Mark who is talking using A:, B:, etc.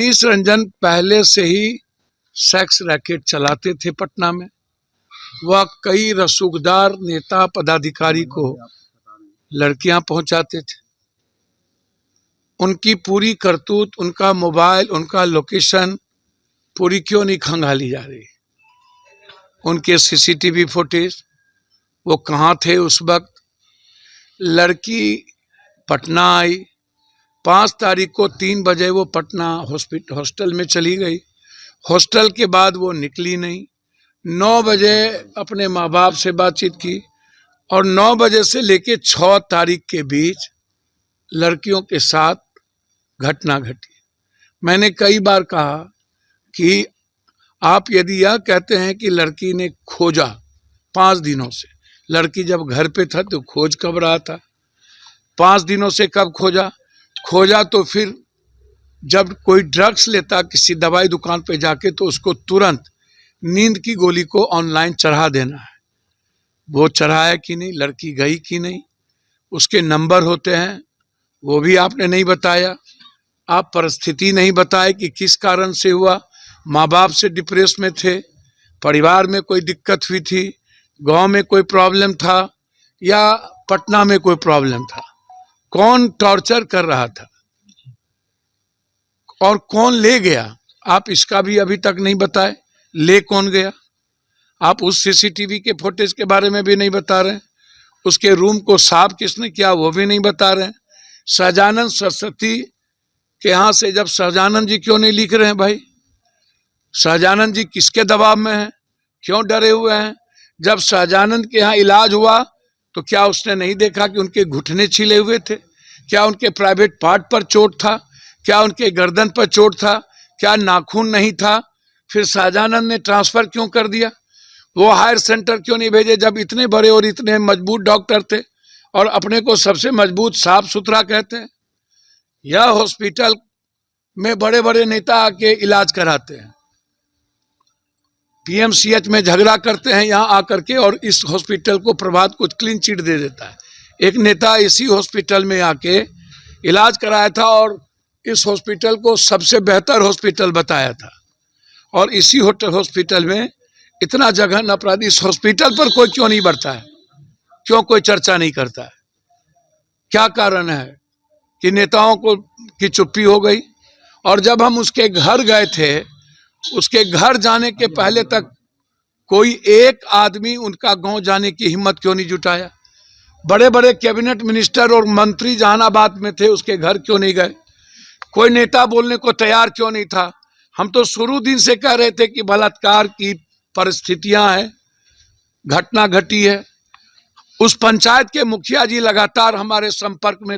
A: रजनीश रंजन पहले से ही sex racket चलाते थे पटना में। वह कई रसूखदार नेता पदाधिकारी को लड़कियां पहुंचाते थे। उनकी पूरी करतूत, उनका मोबाइल, उनका लोकेशन पूरी क्यों नहीं खंगाली जा रही? उनके सीसीटीवी फुटेज, वो कहाँ थे उस वक्त? लड़की पटना आई, 5 तारीख को 3 बजे वो पटना हॉस्टल में चली गई। हॉस्टल के बाद वो निकली नहीं। 9 बजे अपने माँ बाप से बातचीत की और 9 बजे से लेके 6 तारीख के बीच लड़कियों के साथ घटना घटी। मैंने कई बार कहा कि आप यदि यह कहते हैं कि लड़की ने खोजा 5 दिनों से, लड़की जब घर पे था तो खोज कब रहा था? 5 दिनों से कब खोजा तो फिर जब कोई ड्रग्स लेता किसी दवाई दुकान पे जाके तो उसको तुरंत नींद की गोली को ऑनलाइन चढ़ा देना है। वो चढ़ाया कि नहीं, लड़की गई कि नहीं, उसके नंबर होते हैं, वो भी आपने नहीं बताया। आप परिस्थिति नहीं बताए कि किस कारण से हुआ। माँ बाप से डिप्रेस में थे, परिवार में कोई दिक्कत हुई थी, गांव में कोई प्रॉब्लम था या पटना में कोई प्रॉब्लम था? कौन टॉर्चर कर रहा था और कौन ले गया? आप इसका भी अभी तक नहीं बताए। ले कौन गया? आप उस सीसीटीवी के फुटेज के बारे में भी नहीं बता रहे। उसके रूम को साफ किसने किया वो भी नहीं बता रहे। सहजानंद सरस्वती के यहाँ से जब सहजानंद जी क्यों नहीं लिख रहे हैं भाई? सहजानंद जी किसके दबाव में हैं? क्यों डरे हुए हैं? जब सहजानंद के यहाँ इलाज हुआ तो क्या उसने नहीं देखा कि उनके घुटने छिले हुए थे? क्या उनके प्राइवेट पार्ट पर चोट था? क्या उनके गर्दन पर चोट था? क्या नाखून नहीं था? फिर सहजानंद ने ट्रांसफर क्यों कर दिया? वो हायर सेंटर क्यों नहीं भेजे जब इतने बड़े और इतने मजबूत डॉक्टर थे और अपने को सबसे मजबूत साफ सुथरा कहते हैं? यह हॉस्पिटल में बड़े बड़े नेता आके इलाज कराते हैं, पीएमसीएच में झगड़ा करते हैं यहाँ आकर के, और इस हॉस्पिटल को प्रभात कुछ क्लीन चिट दे देता है। एक नेता इसी हॉस्पिटल में आके इलाज कराया था और इस हॉस्पिटल को सबसे बेहतर हॉस्पिटल बताया था, और इसी हॉस्पिटल में इतना जघन अपराधी। इस हॉस्पिटल पर कोई क्यों नहीं बढ़ता है? क्यों कोई चर्चा नहीं करता है? क्या कारण है कि नेताओं को की चुप्पी हो गई? और जब हम उसके घर गए थे, उसके घर जाने के पहले तक कोई एक आदमी उनका गांव जाने की हिम्मत क्यों नहीं जुटाया? बड़े बड़े कैबिनेट मिनिस्टर और मंत्री जहानाबाद में थे, उसके घर क्यों नहीं गए? कोई नेता बोलने को तैयार क्यों नहीं था? हम तो शुरू दिन से कह रहे थे कि बलात्कार की परिस्थितियां हैं, घटना घटी है। उस पंचायत के मुखिया जी लगातार हमारे संपर्क में